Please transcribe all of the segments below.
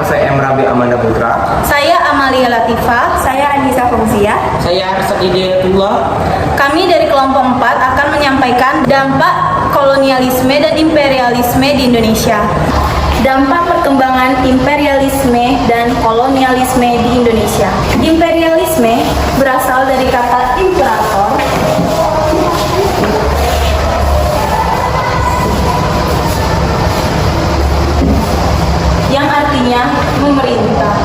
saya Emrabi Amanda Putra. Saya Amalia Latifah. Saya Anissa Fauzia. Saya Arsad Hidayatullah. Kami dari kelompok 4 akan menyampaikan dampak kolonialisme dan imperialisme di Indonesia. Dampak perkembangan imperialisme dan kolonialisme di Indonesia. Imperialisme berasal dari kata imperator yang artinya memerintah.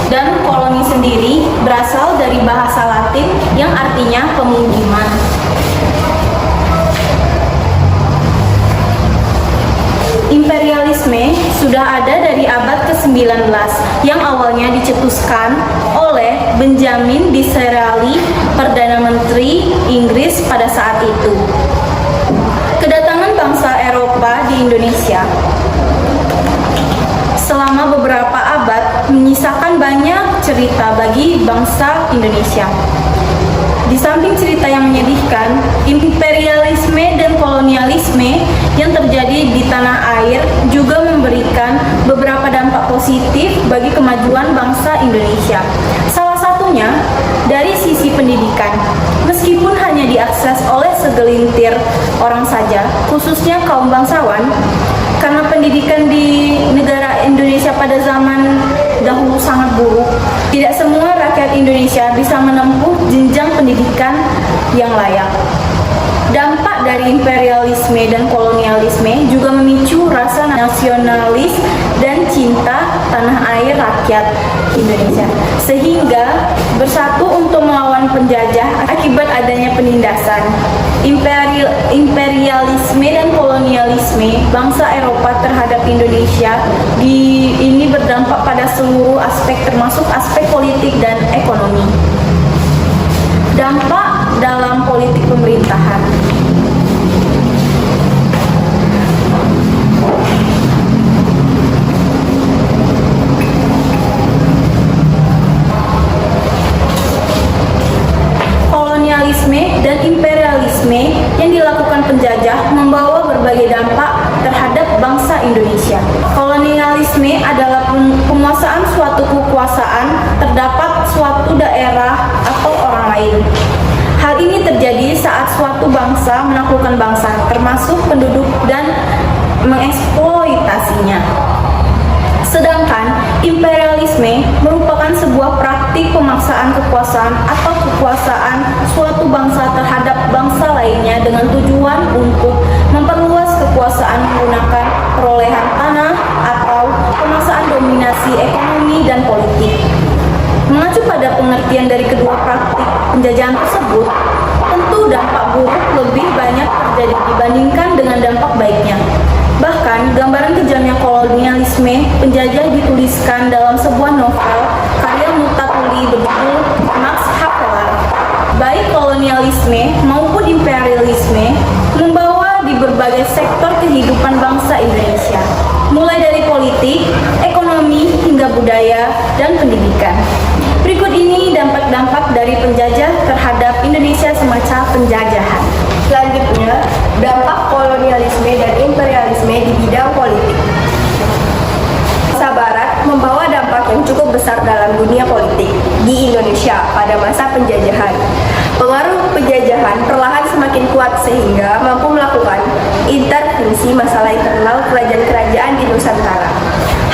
Dan koloni sendiri berasal dari bahasa Latin yang artinya pemukiman. Imperialisme sudah ada dari abad ke-19 yang awalnya dicetuskan oleh Benjamin Disraeli, Perdana Menteri Inggris pada saat itu. Kedatangan bangsa Eropa di Indonesia selama beberapa abad menyisakan banyak cerita bagi bangsa Indonesia. Di samping cerita yang menyedihkan, imperialisme dan kolonialisme yang terjadi di tanah air juga memberikan beberapa dampak positif bagi kemajuan bangsa Indonesia. Salah satunya dari sisi pendidikan. Meskipun hanya diakses oleh segelintir orang saja, khususnya kaum bangsawan, karena pendidikan di negara Indonesia pada zaman dahulu sangat buruk, tidak semua rakyat Indonesia bisa menempuh jenjang pendidikan yang layak. Dampak dari imperialisme dan kolonialisme juga memicu rasa nasionalis dan cinta tanah air rakyat Indonesia, sehingga bersatu untuk melawan penjajah akibat adanya penindasan. Imperialisme dan kolonialisme bangsa Eropa terhadap Indonesia ini berdampak pada seluruh aspek termasuk aspek politik dan ekonomi. Dampak dalam politik pemerintahan. Kolonialisme dan imperialisme yang dilakukan penjajah membawa berbagai dampak terhadap bangsa Indonesia. Kolonialisme adalah penguasaan suatu kekuasaan terdapat suatu daerah atau orang lain. Hal ini terjadi saat suatu bangsa menaklukkan bangsa, termasuk penduduk, dan mengeksploitasinya. Sedangkan imperialisme merupakan sebuah praktik pemaksaan kekuasaan atau kekuasaan suatu bangsa terhadap bangsa lainnya dengan tujuan untuk memperluas kekuasaan menggunakan perolehan tanah atau pemaksaan dominasi ekonomi dan politik. Mengacu pada pengertian dari kedua praktik penjajahan tersebut, tentu dampak buruk lebih banyak terjadi dibandingkan dengan dampak baiknya. Bahkan, gambaran kejamnya kolonialisme penjajah dituliskan dalam sebuah novel karya Mutatuli berjudul Max Havelaar. Baik kolonialisme maupun imperialisme membawa di berbagai sektor kehidupan bangsa Indonesia, mulai dari politik, ekonomi, hingga budaya, dan pendidikan. Berikut ini dampak-dampak dari penjajah terhadap Indonesia semasa penjajahan. Selanjutnya, dampak kolonialisme dan imperialisme di bidang politik. Bangsa Barat membawa dampak yang cukup besar dalam dunia politik di Indonesia pada masa penjajahan. Pengaruh penjajahan perlahan semakin kuat sehingga mampu melakukan intervensi masalah internal kerajaan-kerajaan di Nusantara.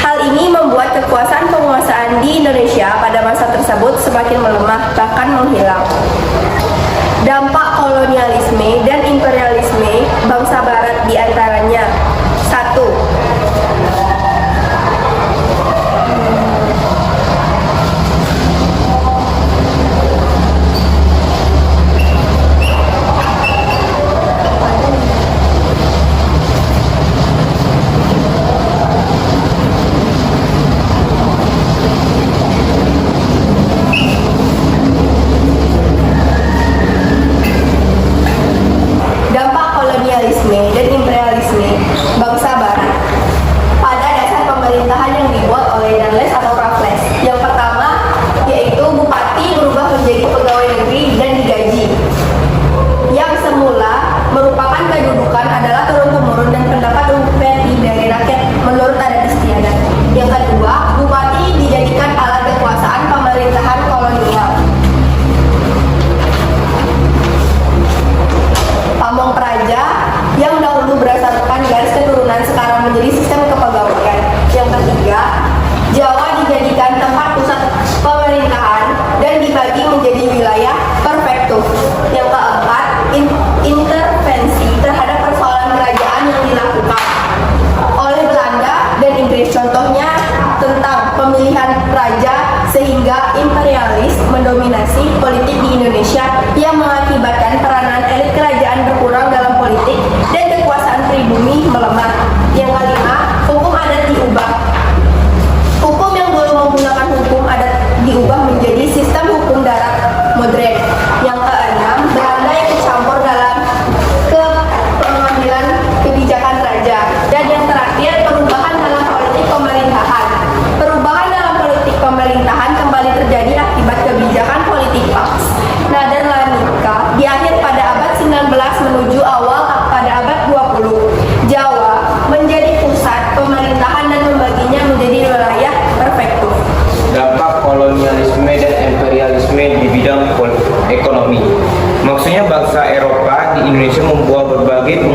Hal ini membuat kekuasaan penguasaan di Indonesia pada masa tersebut semakin melemah bahkan menghilang. Dampak kolonialisme dan imperialisme bangsa Barat diantaranya: 1. Dampak kolonialisme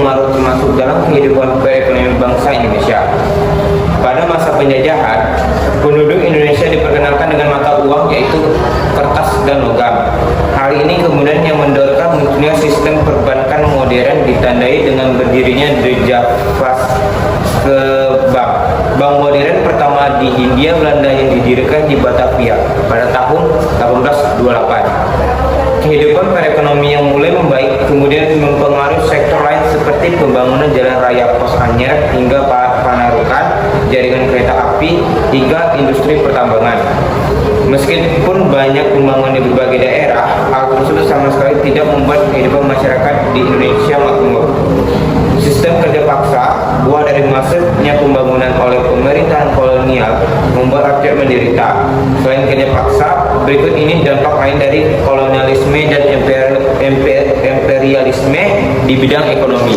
larut masuk dalam kehidupan perekonomian bangsa Indonesia. Pada masa penjajahan, penduduk Indonesia diperkenalkan dengan mata uang yaitu kertas dan logam. Hal ini kemudian yang mendorong munculnya sistem perbankan modern ditandai dengan berdirinya The Javaske Bank. Bank modern pertama di Hindia Belanda yang didirikan di Batavia pada tahun 1828. Kehidupan perekonomian yang mulai membaik kemudian mempengaruhi sektor lain seperti pembangunan jalan raya Pos Anyer hingga Panarukan, jaringan kereta api hingga industri pertambangan. Meskipun banyak pembangunan di berbagai daerah, hal tersebut sama sekali tidak membuat kehidupan masyarakat di Indonesia makmur. Sistem kerja paksa, buah dari masifnya pembangunan oleh pemerintahan kolonial, membuat rakyat menderita. Selain kerja paksa, berikut ini dampak lain dari kolonialisme dan imperialisme di bidang ekonomi.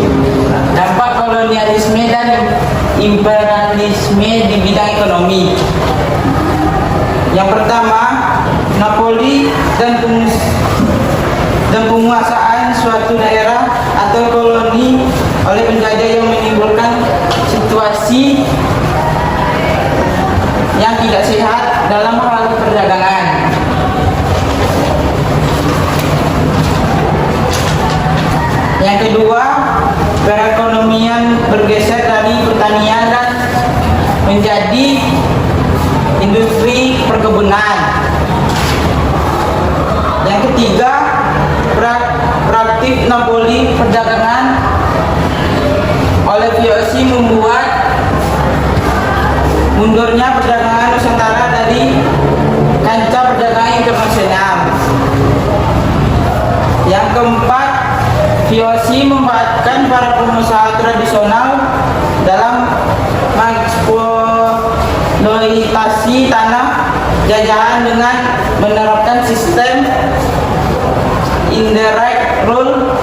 Dampak kolonialisme dan imperialisme di bidang ekonomi. Yang pertama, Napoli dan penguasaan suatu daerah atau koloni oleh penjajah yang menimbulkan situasi yang tidak sehat dalam hal perdagangan. Yang kedua, perekonomian bergeser dari pertanian dan menjadi industri perkebunan. Yang ketiga, praktik Napoli perdagangan oleh VOC membuat mundurnya perdagangan Nusantara dari kancah perdagangan internasional. Yang keempat, VOC memanfaatkan para pengusaha tradisional dalam mengeksploitasi tanah jajahan dengan menerapkan sistem indirect rule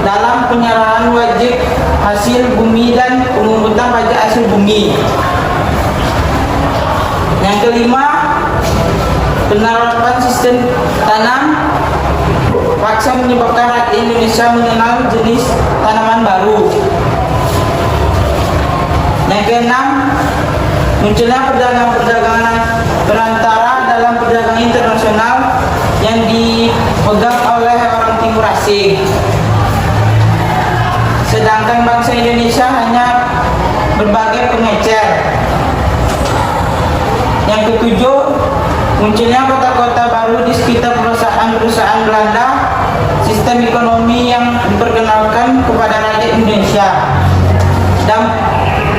dalam penyerahan wajib hasil bumi dan pemungutan pajak hasil bumi. Yang kelima, penerapan sistem tanam paksa menyebabkan rakyat Indonesia mengenal jenis tanaman baru. Yang keenam, munculnya perdagangan perantara dalam perdagangan internasional yang dipegang oleh orang timur asing. Sedangkan bangsa Indonesia hanya berbagai pengecer. Yang ketujuh, munculnya kota-kota baru di sekitar perusahaan-perusahaan Belanda, sistem ekonomi yang diperkenalkan kepada rakyat Indonesia.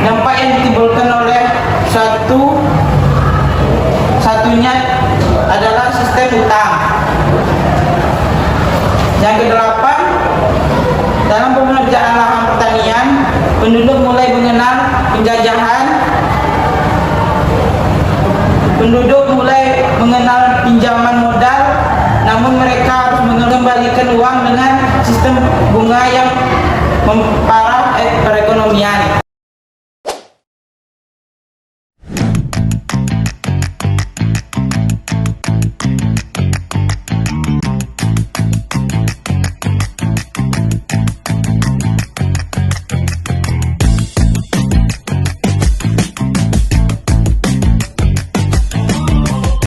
Dampak yang ditimbulkan oleh satunya adalah sistem utang. Yang kedelapan, dalam pengerjaan lahan pertanian, penduduk mulai mengenal penjajahan. Penduduk mulai mengenal pinjaman modal, namun mereka harus mengembalikan uang dengan sistem bunga yang memparah perekonomian.